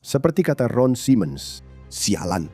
Seperti kata Ron Simmons, sialan.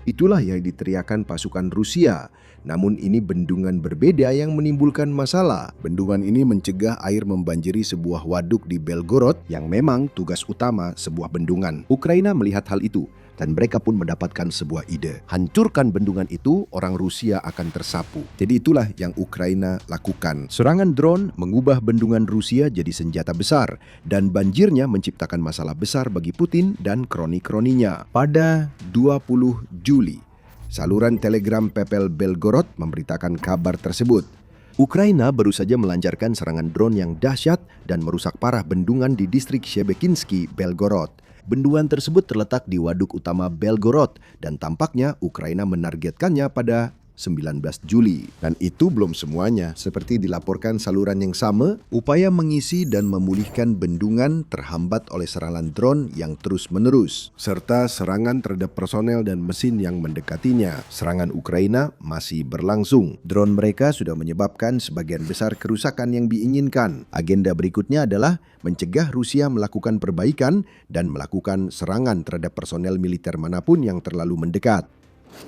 Itulah yang diteriakan pasukan Rusia. Namun ini bendungan berbeda yang menimbulkan masalah. Bendungan ini mencegah air membanjiri sebuah waduk di Belgorod yang memang tugas utama sebuah bendungan. Ukraina melihat hal itu dan mereka pun mendapatkan sebuah ide. Hancurkan bendungan itu, orang Rusia akan tersapu. Jadi itulah yang Ukraina lakukan. Serangan drone mengubah bendungan Rusia jadi senjata besar dan banjirnya menciptakan masalah besar bagi Putin dan kroni-kroninya. Pada 20 Juli, saluran telegram Pepel Belgorod memberitakan kabar tersebut. Ukraina baru saja melancarkan serangan drone yang dahsyat dan merusak parah bendungan di distrik Shebekinski, Belgorod. Bendungan tersebut terletak di waduk utama Belgorod dan tampaknya Ukraina menargetkannya pada 19 Juli. Dan itu belum semuanya. Seperti dilaporkan saluran yang sama, upaya mengisi dan memulihkan bendungan terhambat oleh serangan drone yang terus-menerus, serta serangan terhadap personel dan mesin yang mendekatinya. Serangan Ukraina masih berlangsung. Drone mereka sudah menyebabkan sebagian besar kerusakan yang diinginkan. Agenda berikutnya adalah mencegah Rusia melakukan perbaikan dan melakukan serangan terhadap personel militer manapun yang terlalu mendekat.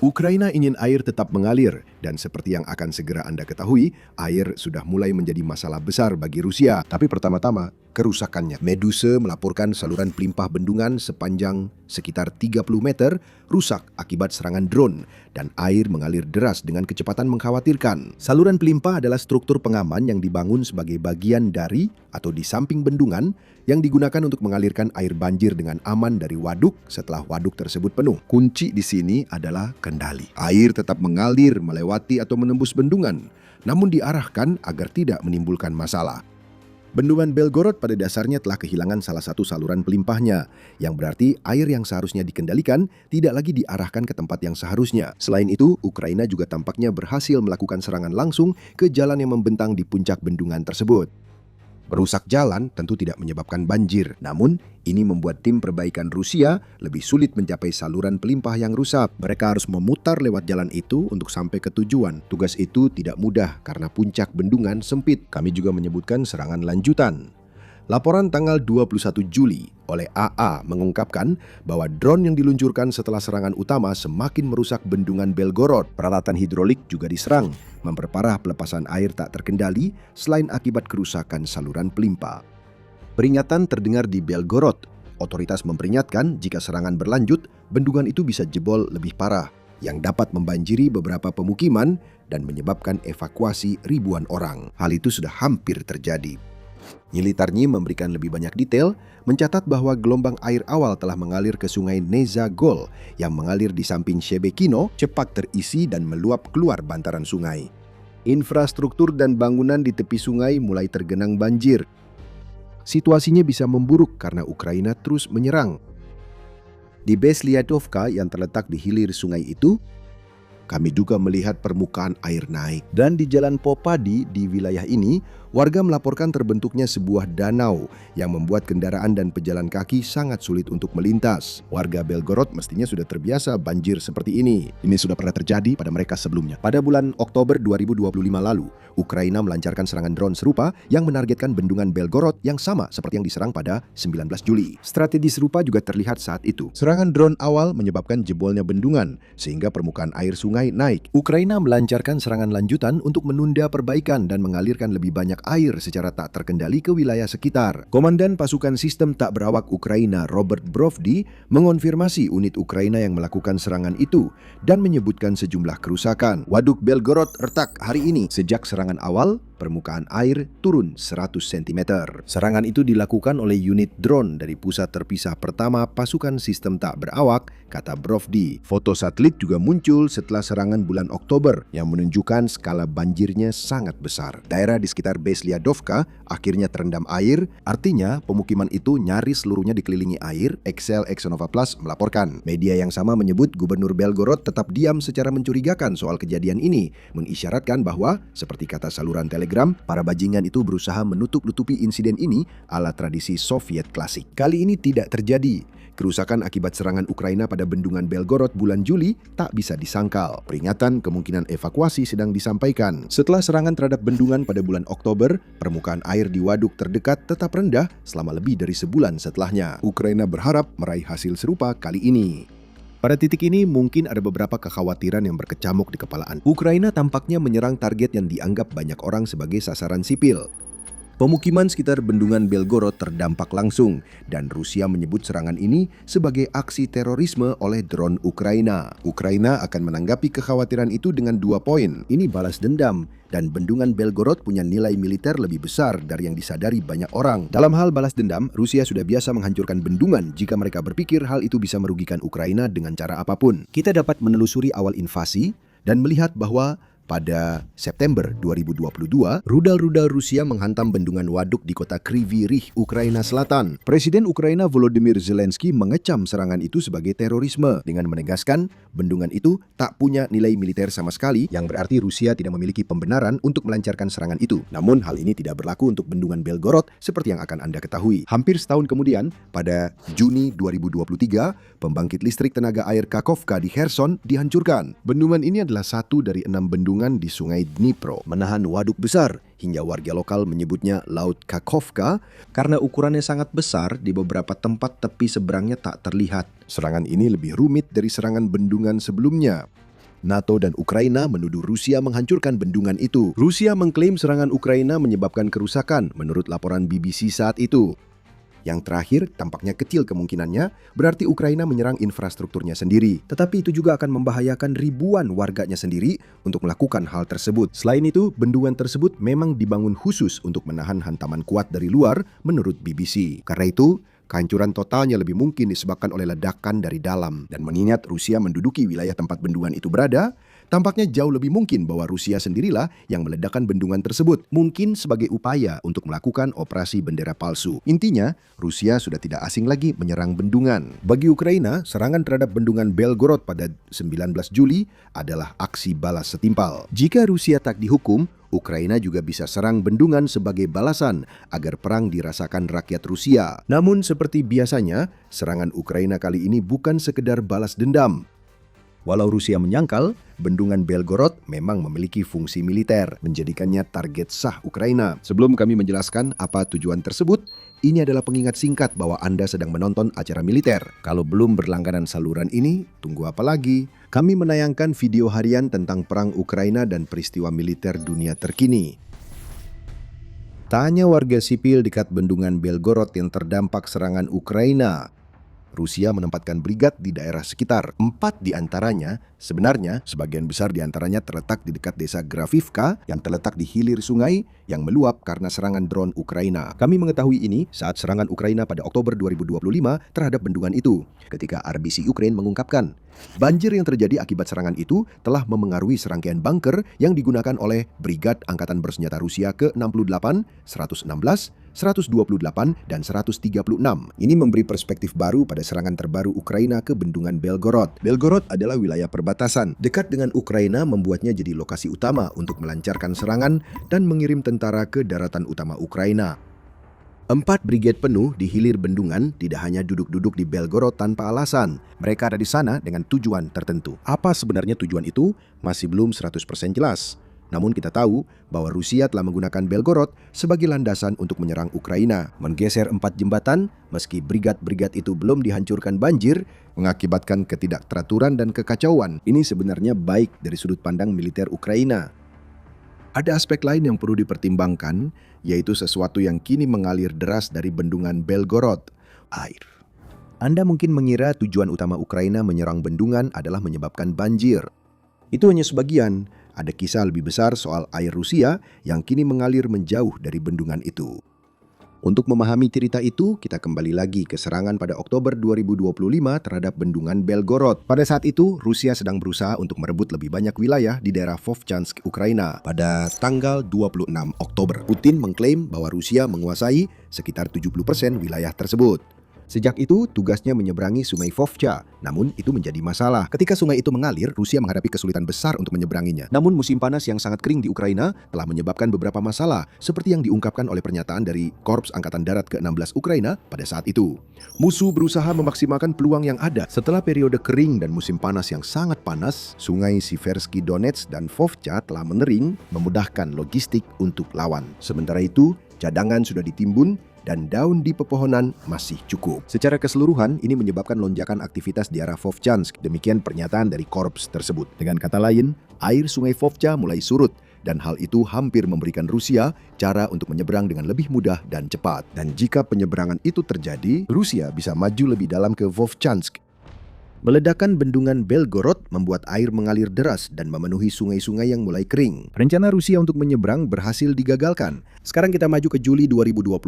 Ukraina ingin air tetap mengalir dan seperti yang akan segera Anda ketahui, air sudah mulai menjadi masalah besar bagi Rusia. Tapi pertama-tama, kerusakannya. Medusa melaporkan saluran pelimpah bendungan sepanjang sekitar 30 meter rusak akibat serangan drone dan air mengalir deras dengan kecepatan mengkhawatirkan. Saluran pelimpah adalah struktur pengaman yang dibangun sebagai bagian dari atau di samping bendungan yang digunakan untuk mengalirkan air banjir dengan aman dari waduk setelah waduk tersebut penuh. Kunci di sini adalah kendali. Air tetap mengalir melewati atau menembus bendungan, namun diarahkan agar tidak menimbulkan masalah. Bendungan Belgorod pada dasarnya telah kehilangan salah satu saluran pelimpahnya, yang berarti air yang seharusnya dikendalikan tidak lagi diarahkan ke tempat yang seharusnya. Selain itu, Ukraina juga tampaknya berhasil melakukan serangan langsung ke jalan yang membentang di puncak bendungan tersebut. Merusak jalan tentu tidak menyebabkan banjir, namun ini membuat tim perbaikan Rusia lebih sulit mencapai saluran pelimpah yang rusak. Mereka harus memutar lewat jalan itu untuk sampai ke tujuan. Tugas itu tidak mudah karena puncak bendungan sempit. Kami juga menyebutkan serangan lanjutan. Laporan tanggal 21 Juli oleh AA mengungkapkan bahwa drone yang diluncurkan setelah serangan utama semakin merusak bendungan Belgorod. Peralatan hidrolik juga diserang, memperparah pelepasan air tak terkendali selain akibat kerusakan saluran pelimpah. Peringatan terdengar di Belgorod. Otoritas memperingatkan jika serangan berlanjut, bendungan itu bisa jebol lebih parah, yang dapat membanjiri beberapa pemukiman dan menyebabkan evakuasi ribuan orang. Hal itu sudah hampir terjadi. Militarnya memberikan lebih banyak detail, mencatat bahwa gelombang air awal telah mengalir ke sungai Nezagol yang mengalir di samping Shebekino cepat terisi dan meluap keluar bantaran sungai. Infrastruktur dan bangunan di tepi sungai mulai tergenang banjir. Situasinya bisa memburuk karena Ukraina terus menyerang. Di Besliadovka yang terletak di hilir sungai itu, kami juga melihat permukaan air naik. Dan di Jalan Popadi di wilayah ini, warga melaporkan terbentuknya sebuah danau yang membuat kendaraan dan pejalan kaki sangat sulit untuk melintas. Warga Belgorod mestinya sudah terbiasa banjir seperti ini. Ini sudah pernah terjadi pada mereka sebelumnya. Pada bulan Oktober 2025 lalu, Ukraina melancarkan serangan drone serupa yang menargetkan bendungan Belgorod yang sama seperti yang diserang pada 19 Juli. Strategi serupa juga terlihat saat itu. Serangan drone awal menyebabkan jebolnya bendungan, sehingga permukaan air sungai naik. Ukraina melancarkan serangan lanjutan untuk menunda perbaikan dan mengalirkan lebih banyak air secara tak terkendali ke wilayah sekitar. Komandan pasukan sistem tak berawak Ukraina Robert Brovdi mengonfirmasi unit Ukraina yang melakukan serangan itu dan menyebutkan sejumlah kerusakan. Waduk Belgorod retak hari ini. Sejak serangan awal, permukaan air turun 100 cm. Serangan itu dilakukan oleh unit drone dari pusat terpisah pertama pasukan sistem tak berawak, kata Brovdi. Foto satelit juga muncul setelah serangan bulan Oktober yang menunjukkan skala banjirnya sangat besar. Daerah di sekitar Besliadovka akhirnya terendam air, artinya pemukiman itu nyaris seluruhnya dikelilingi air, Excel Exonova Plus melaporkan. Media yang sama menyebut Gubernur Belgorod tetap diam secara mencurigakan soal kejadian ini, mengisyaratkan bahwa, seperti kata saluran televisi, Telegram, para bajingan itu berusaha menutup-nutupi insiden ini ala tradisi Soviet klasik. Kali ini tidak terjadi. Kerusakan akibat serangan Ukraina pada bendungan Belgorod bulan Juli tak bisa disangkal. Peringatan kemungkinan evakuasi sedang disampaikan. Setelah serangan terhadap bendungan pada bulan Oktober, permukaan air di waduk terdekat tetap rendah selama lebih dari sebulan setelahnya. Ukraina berharap meraih hasil serupa kali ini. Pada titik ini mungkin ada beberapa kekhawatiran yang berkecamuk di kepala Anda. Ukraina tampaknya menyerang target yang dianggap banyak orang sebagai sasaran sipil. Pemukiman sekitar bendungan Belgorod terdampak langsung dan Rusia menyebut serangan ini sebagai aksi terorisme oleh drone Ukraina. Ukraina akan menanggapi kekhawatiran itu dengan 2 poin. Ini balas dendam dan bendungan Belgorod punya nilai militer lebih besar dari yang disadari banyak orang. Dalam hal balas dendam, Rusia sudah biasa menghancurkan bendungan jika mereka berpikir hal itu bisa merugikan Ukraina dengan cara apapun. Kita dapat menelusuri awal invasi dan melihat bahwa pada September 2022, rudal-rudal Rusia menghantam bendungan waduk di kota Kryvyi Rih, Ukraina Selatan. Presiden Ukraina Volodymyr Zelensky mengecam serangan itu sebagai terorisme dengan menegaskan bendungan itu tak punya nilai militer sama sekali, yang berarti Rusia tidak memiliki pembenaran untuk melancarkan serangan itu. Namun hal ini tidak berlaku untuk bendungan Belgorod seperti yang akan Anda ketahui. Hampir setahun kemudian, pada Juni 2023, pembangkit listrik tenaga air Kakhovka di Kherson dihancurkan. Bendungan ini adalah satu dari 6 bendungan di sungai Dnipro, menahan waduk besar hingga warga lokal menyebutnya Laut Kakhovka karena ukurannya sangat besar. Di beberapa tempat tepi seberangnya tak terlihat. Serangan ini lebih rumit dari serangan bendungan sebelumnya. NATO dan Ukraina menuduh Rusia menghancurkan bendungan itu. Rusia mengklaim serangan Ukraina menyebabkan kerusakan menurut laporan BBC saat itu. Yang terakhir, tampaknya kecil kemungkinannya, berarti Ukraina menyerang infrastrukturnya sendiri. Tetapi itu juga akan membahayakan ribuan warganya sendiri untuk melakukan hal tersebut. Selain itu, bendungan tersebut memang dibangun khusus untuk menahan hantaman kuat dari luar, menurut BBC. Karena itu, kehancuran totalnya lebih mungkin disebabkan oleh ledakan dari dalam. Dan mengingat Rusia menduduki wilayah tempat bendungan itu berada, tampaknya jauh lebih mungkin bahwa Rusia sendirilah yang meledakkan bendungan tersebut, mungkin sebagai upaya untuk melakukan operasi bendera palsu. Intinya, Rusia sudah tidak asing lagi menyerang bendungan. Bagi Ukraina, serangan terhadap bendungan Belgorod pada 19 Juli adalah aksi balas setimpal. Jika Rusia tak dihukum, Ukraina juga bisa serang bendungan sebagai balasan agar perang dirasakan rakyat Rusia. Namun seperti biasanya, serangan Ukraina kali ini bukan sekedar balas dendam. Walau Rusia menyangkal, bendungan Belgorod memang memiliki fungsi militer, menjadikannya target sah Ukraina. Sebelum kami menjelaskan apa tujuan tersebut, ini adalah pengingat singkat bahwa Anda sedang menonton acara militer. Kalau belum berlangganan saluran ini, tunggu apa lagi? Kami menayangkan video harian tentang perang Ukraina dan peristiwa militer dunia terkini. Tanya warga sipil dekat bendungan Belgorod yang terdampak serangan Ukraina. Rusia menempatkan brigad di daerah sekitar. 4 di antaranya, sebenarnya sebagian besar di antaranya terletak di dekat desa Grafivka yang terletak di hilir sungai yang meluap karena serangan drone Ukraina. Kami mengetahui ini saat serangan Ukraina pada Oktober 2025 terhadap bendungan itu, ketika RBC Ukraine mengungkapkan, banjir yang terjadi akibat serangan itu telah memengaruhi serangkaian bunker yang digunakan oleh Brigad Angkatan Bersenjata Rusia ke-68, 116, 128, dan 136. Ini memberi perspektif baru pada serangan terbaru Ukraina ke bendungan Belgorod. Belgorod adalah wilayah perbatasan. Dekat dengan Ukraina membuatnya jadi lokasi utama untuk melancarkan serangan dan mengirim tentara ke daratan utama Ukraina. 4 brigade penuh di hilir bendungan tidak hanya duduk-duduk di Belgorod tanpa alasan. Mereka ada di sana dengan tujuan tertentu. Apa sebenarnya tujuan itu? Masih belum 100% jelas. Namun kita tahu bahwa Rusia telah menggunakan Belgorod sebagai landasan untuk menyerang Ukraina, menggeser 4 jembatan meski brigad-brigad itu belum dihancurkan banjir, mengakibatkan ketidakteraturan dan kekacauan. Ini sebenarnya baik dari sudut pandang militer Ukraina. Ada aspek lain yang perlu dipertimbangkan, yaitu sesuatu yang kini mengalir deras dari bendungan Belgorod, air. Anda mungkin mengira tujuan utama Ukraina menyerang bendungan adalah menyebabkan banjir. Itu hanya sebagian. Ada kisah lebih besar soal air Rusia yang kini mengalir menjauh dari bendungan itu. Untuk memahami cerita itu, kita kembali lagi ke serangan pada Oktober 2025 terhadap bendungan Belgorod. Pada saat itu, Rusia sedang berusaha untuk merebut lebih banyak wilayah di daerah Vovchansk, Ukraina. Pada tanggal 26 Oktober, Putin mengklaim bahwa Rusia menguasai sekitar 70% wilayah tersebut. Sejak itu, tugasnya menyeberangi sungai Vovcha. Namun, itu menjadi masalah. Ketika sungai itu mengalir, Rusia menghadapi kesulitan besar untuk menyeberanginya. Namun, musim panas yang sangat kering di Ukraina telah menyebabkan beberapa masalah, seperti yang diungkapkan oleh pernyataan dari Korps Angkatan Darat ke-16 Ukraina pada saat itu. Musuh berusaha memaksimalkan peluang yang ada. Setelah periode kering dan musim panas yang sangat panas, sungai Siversky Donets dan Vovcha telah mengering, memudahkan logistik untuk lawan. Sementara itu, cadangan sudah ditimbun dan daun di pepohonan masih cukup. Secara keseluruhan, ini menyebabkan lonjakan aktivitas di arah Vovchansk. Demikian pernyataan dari korps tersebut. Dengan kata lain, air sungai Vovcha mulai surut, dan hal itu hampir memberikan Rusia cara untuk menyeberang dengan lebih mudah dan cepat. Dan jika penyeberangan itu terjadi, Rusia bisa maju lebih dalam ke Vovchansk. Meledakan bendungan Belgorod membuat air mengalir deras dan memenuhi sungai-sungai yang mulai kering. Rencana Rusia untuk menyeberang berhasil digagalkan. Sekarang kita maju ke Juli 2026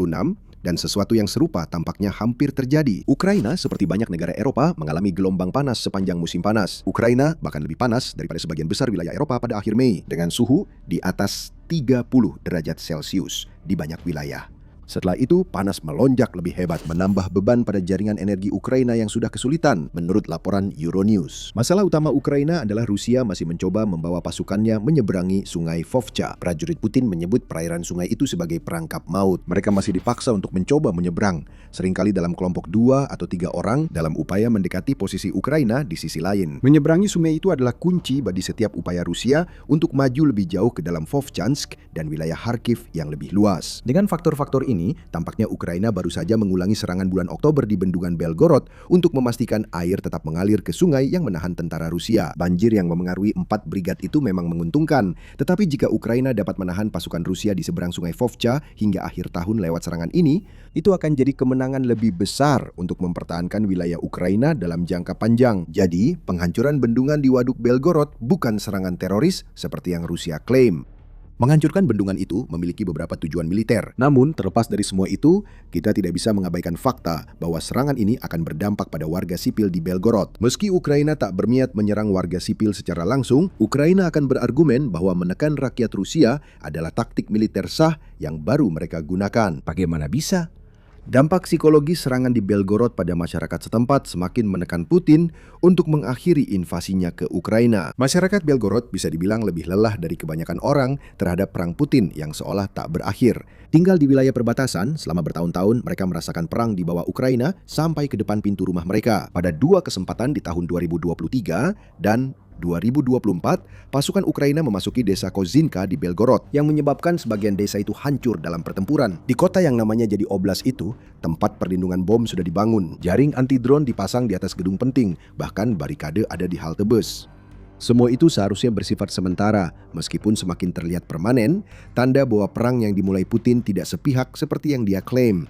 dan sesuatu yang serupa tampaknya hampir terjadi. Ukraina, seperti banyak negara Eropa, mengalami gelombang panas sepanjang musim panas. Ukraina bahkan lebih panas daripada sebagian besar wilayah Eropa pada akhir Mei, dengan suhu di atas 30 derajat Celcius di banyak wilayah. Setelah itu, panas melonjak lebih hebat, menambah beban pada jaringan energi Ukraina yang sudah kesulitan, menurut laporan Euronews. Masalah utama Ukraina adalah Rusia masih mencoba membawa pasukannya menyeberangi sungai Vovcha. Prajurit Putin menyebut perairan sungai itu sebagai perangkap maut. Mereka masih dipaksa untuk mencoba menyeberang, seringkali dalam kelompok 2 atau 3 orang dalam upaya mendekati posisi Ukraina di sisi lain. Menyeberangi sungai itu adalah kunci bagi setiap upaya Rusia untuk maju lebih jauh ke dalam Vovchansk dan wilayah Kharkiv yang lebih luas. Dengan faktor-faktor ini, tampaknya Ukraina baru saja mengulangi serangan bulan Oktober di bendungan Belgorod untuk memastikan air tetap mengalir ke sungai yang menahan tentara Rusia. Banjir yang memengaruhi 4 brigad itu memang menguntungkan, tetapi jika Ukraina dapat menahan pasukan Rusia di seberang sungai Vovcha hingga akhir tahun lewat serangan ini, itu akan jadi kemenangan lebih besar untuk mempertahankan wilayah Ukraina dalam jangka panjang. Jadi, penghancuran bendungan di Waduk Belgorod bukan serangan teroris seperti yang Rusia klaim. Menghancurkan bendungan itu memiliki beberapa tujuan militer. Namun, terlepas dari semua itu, kita tidak bisa mengabaikan fakta bahwa serangan ini akan berdampak pada warga sipil di Belgorod. Meski Ukraina tak berniat menyerang warga sipil secara langsung, Ukraina akan berargumen bahwa menekan rakyat Rusia adalah taktik militer sah yang baru mereka gunakan. Bagaimana bisa? Dampak psikologis serangan di Belgorod pada masyarakat setempat semakin menekan Putin untuk mengakhiri invasinya ke Ukraina. Masyarakat Belgorod bisa dibilang lebih lelah dari kebanyakan orang terhadap perang Putin yang seolah tak berakhir. Tinggal di wilayah perbatasan, selama bertahun-tahun mereka merasakan perang di bawah Ukraina sampai ke depan pintu rumah mereka. Pada 2 kesempatan di tahun 2023 dan 2024, pasukan Ukraina memasuki desa Kozinka di Belgorod yang menyebabkan sebagian desa itu hancur dalam pertempuran. Di kota yang namanya jadi Oblast itu, tempat perlindungan bom sudah dibangun. Jaring anti-drone dipasang di atas gedung penting, bahkan barikade ada di halte bus. Semua itu seharusnya bersifat sementara, meskipun semakin terlihat permanen, tanda bahwa perang yang dimulai Putin tidak sepihak seperti yang dia klaim.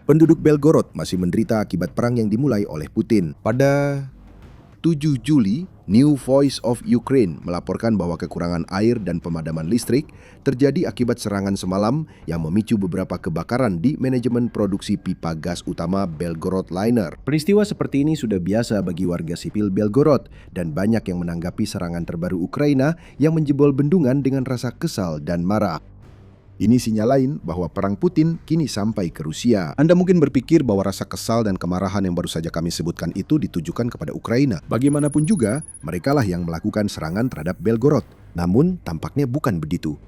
Penduduk Belgorod masih menderita akibat perang yang dimulai oleh Putin. Pada 7 Juli, New Voice of Ukraine melaporkan bahwa kekurangan air dan pemadaman listrik terjadi akibat serangan semalam yang memicu beberapa kebakaran di manajemen produksi pipa gas utama Belgorod Liner. Peristiwa seperti ini sudah biasa bagi warga sipil Belgorod dan banyak yang menanggapi serangan terbaru Ukraina yang menjebol bendungan dengan rasa kesal dan marah. Ini sinyal lain bahwa perang Putin kini sampai ke Rusia. Anda mungkin berpikir bahwa rasa kesal dan kemarahan yang baru saja kami sebutkan itu ditujukan kepada Ukraina. Bagaimanapun juga, merekalah yang melakukan serangan terhadap Belgorod. Namun, tampaknya bukan begitu.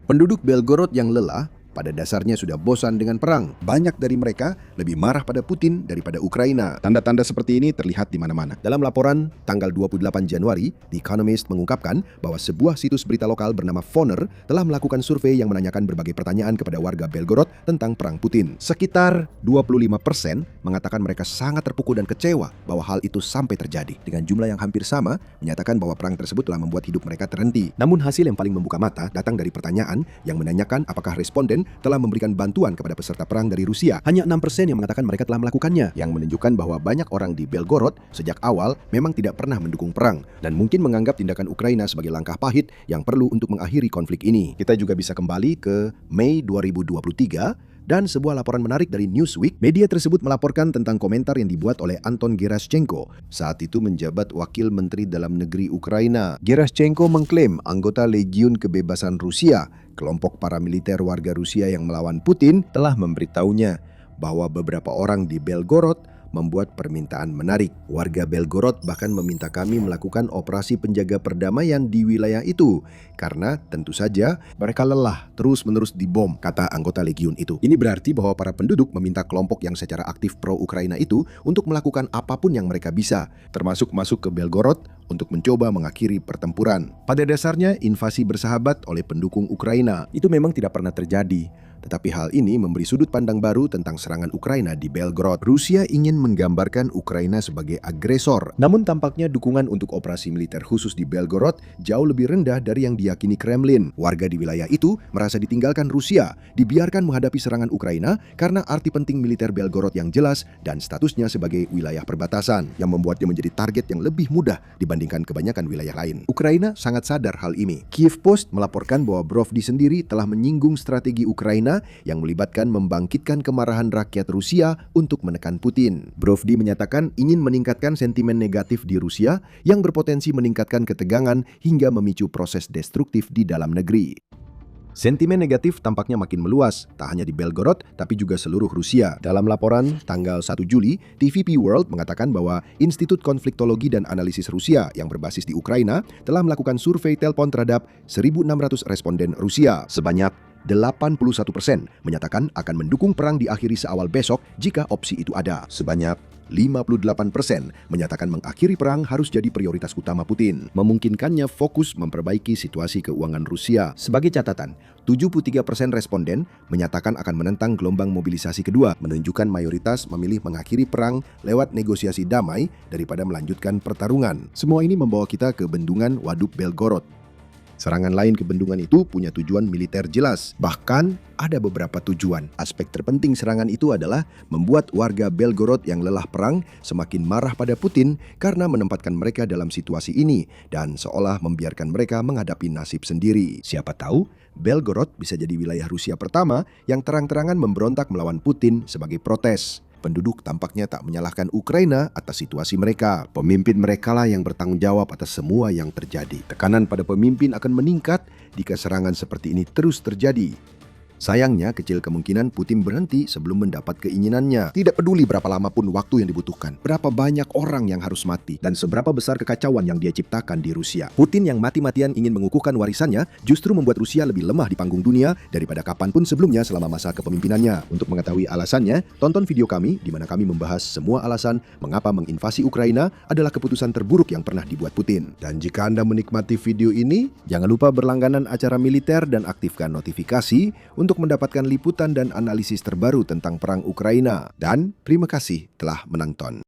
Penduduk Belgorod yang lelah pada dasarnya sudah bosan dengan perang. Banyak dari mereka lebih marah pada Putin daripada Ukraina. Tanda-tanda seperti ini terlihat di mana-mana. Dalam laporan tanggal 28 Januari, The Economist mengungkapkan bahwa sebuah situs berita lokal bernama Foner telah melakukan survei yang menanyakan berbagai pertanyaan kepada warga Belgorod tentang perang Putin. Sekitar 25% mengatakan mereka sangat terpukul dan kecewa bahwa hal itu sampai terjadi. Dengan jumlah yang hampir sama, menyatakan bahwa perang tersebut telah membuat hidup mereka terhenti. Namun hasil yang paling membuka mata datang dari pertanyaan yang menanyakan apakah responden telah memberikan bantuan kepada peserta perang dari Rusia. Hanya 6% yang mengatakan mereka telah melakukannya, yang menunjukkan bahwa banyak orang di Belgorod sejak awal memang tidak pernah mendukung perang dan mungkin menganggap tindakan Ukraina sebagai langkah pahit yang perlu untuk mengakhiri konflik ini. Kita juga bisa kembali ke Mei 2023 dan sebuah laporan menarik dari Newsweek. Media tersebut melaporkan tentang komentar yang dibuat oleh Anton Gerashchenko, saat itu menjabat Wakil Menteri Dalam Negeri Ukraina. Gerashchenko mengklaim anggota Legiun Kebebasan Rusia, kelompok paramiliter warga Rusia yang melawan Putin, telah memberitahunya bahwa beberapa orang di Belgorod membuat permintaan menarik. Warga Belgorod bahkan meminta kami melakukan operasi penjaga perdamaian di wilayah itu karena tentu saja mereka lelah terus-menerus dibom, kata anggota legiun itu. Ini berarti bahwa para penduduk meminta kelompok yang secara aktif pro-Ukraina itu untuk melakukan apapun yang mereka bisa, termasuk masuk ke Belgorod untuk mencoba mengakhiri pertempuran. Pada dasarnya, invasi bersahabat oleh pendukung Ukraina itu memang tidak pernah terjadi. Tetapi hal ini memberi sudut pandang baru tentang serangan Ukraina di Belgorod. Rusia ingin menggambarkan Ukraina sebagai agresor. Namun tampaknya dukungan untuk operasi militer khusus di Belgorod jauh lebih rendah dari yang diyakini Kremlin. Warga di wilayah itu merasa ditinggalkan Rusia, dibiarkan menghadapi serangan Ukraina karena arti penting militer Belgorod yang jelas dan statusnya sebagai wilayah perbatasan, yang membuatnya menjadi target yang lebih mudah dibandingkan kebanyakan wilayah lain. Ukraina sangat sadar hal ini. Kiev Post melaporkan bahwa Brovdi sendiri telah menyinggung strategi Ukraina yang melibatkan membangkitkan kemarahan rakyat Rusia untuk menekan Putin. Brovdi menyatakan ingin meningkatkan sentimen negatif di Rusia yang berpotensi meningkatkan ketegangan hingga memicu proses destruktif di dalam negeri. Sentimen negatif tampaknya makin meluas, tak hanya di Belgorod, tapi juga seluruh Rusia. Dalam laporan tanggal 1 Juli, TVP World mengatakan bahwa Institut Konfliktologi dan Analisis Rusia yang berbasis di Ukraina telah melakukan survei telepon terhadap 1.600 responden Rusia. Sebanyak 81% menyatakan akan mendukung perang diakhiri seawal besok jika opsi itu ada. Sebanyak 58% menyatakan mengakhiri perang harus jadi prioritas utama Putin, memungkinkannya fokus memperbaiki situasi keuangan Rusia. Sebagai catatan, 73% responden menyatakan akan menentang gelombang mobilisasi kedua, menunjukkan mayoritas memilih mengakhiri perang lewat negosiasi damai daripada melanjutkan pertarungan. Semua ini membawa kita ke bendungan Waduk Belgorod. Serangan lain ke bendungan itu punya tujuan militer jelas. Bahkan ada beberapa tujuan. Aspek terpenting serangan itu adalah membuat warga Belgorod yang lelah perang semakin marah pada Putin karena menempatkan mereka dalam situasi ini dan seolah membiarkan mereka menghadapi nasib sendiri. Siapa tahu Belgorod bisa jadi wilayah Rusia pertama yang terang-terangan memberontak melawan Putin sebagai protes. Penduduk tampaknya tak menyalahkan Ukraina atas situasi mereka. Pemimpin merekalah yang bertanggung jawab atas semua yang terjadi. Tekanan pada pemimpin akan meningkat jika serangan seperti ini terus terjadi. Sayangnya, kecil kemungkinan Putin berhenti sebelum mendapat keinginannya. Tidak peduli berapa lama pun waktu yang dibutuhkan, berapa banyak orang yang harus mati, dan seberapa besar kekacauan yang dia ciptakan di Rusia. Putin yang mati-matian ingin mengukuhkan warisannya justru membuat Rusia lebih lemah di panggung dunia daripada kapanpun sebelumnya selama masa kepemimpinannya. Untuk mengetahui alasannya, tonton video kami di mana kami membahas semua alasan mengapa menginvasi Ukraina adalah keputusan terburuk yang pernah dibuat Putin. Dan jika Anda menikmati video ini, jangan lupa berlangganan acara militer dan aktifkan notifikasi untuk mendapatkan liputan dan analisis terbaru tentang perang Ukraina. Dan terima kasih telah menonton.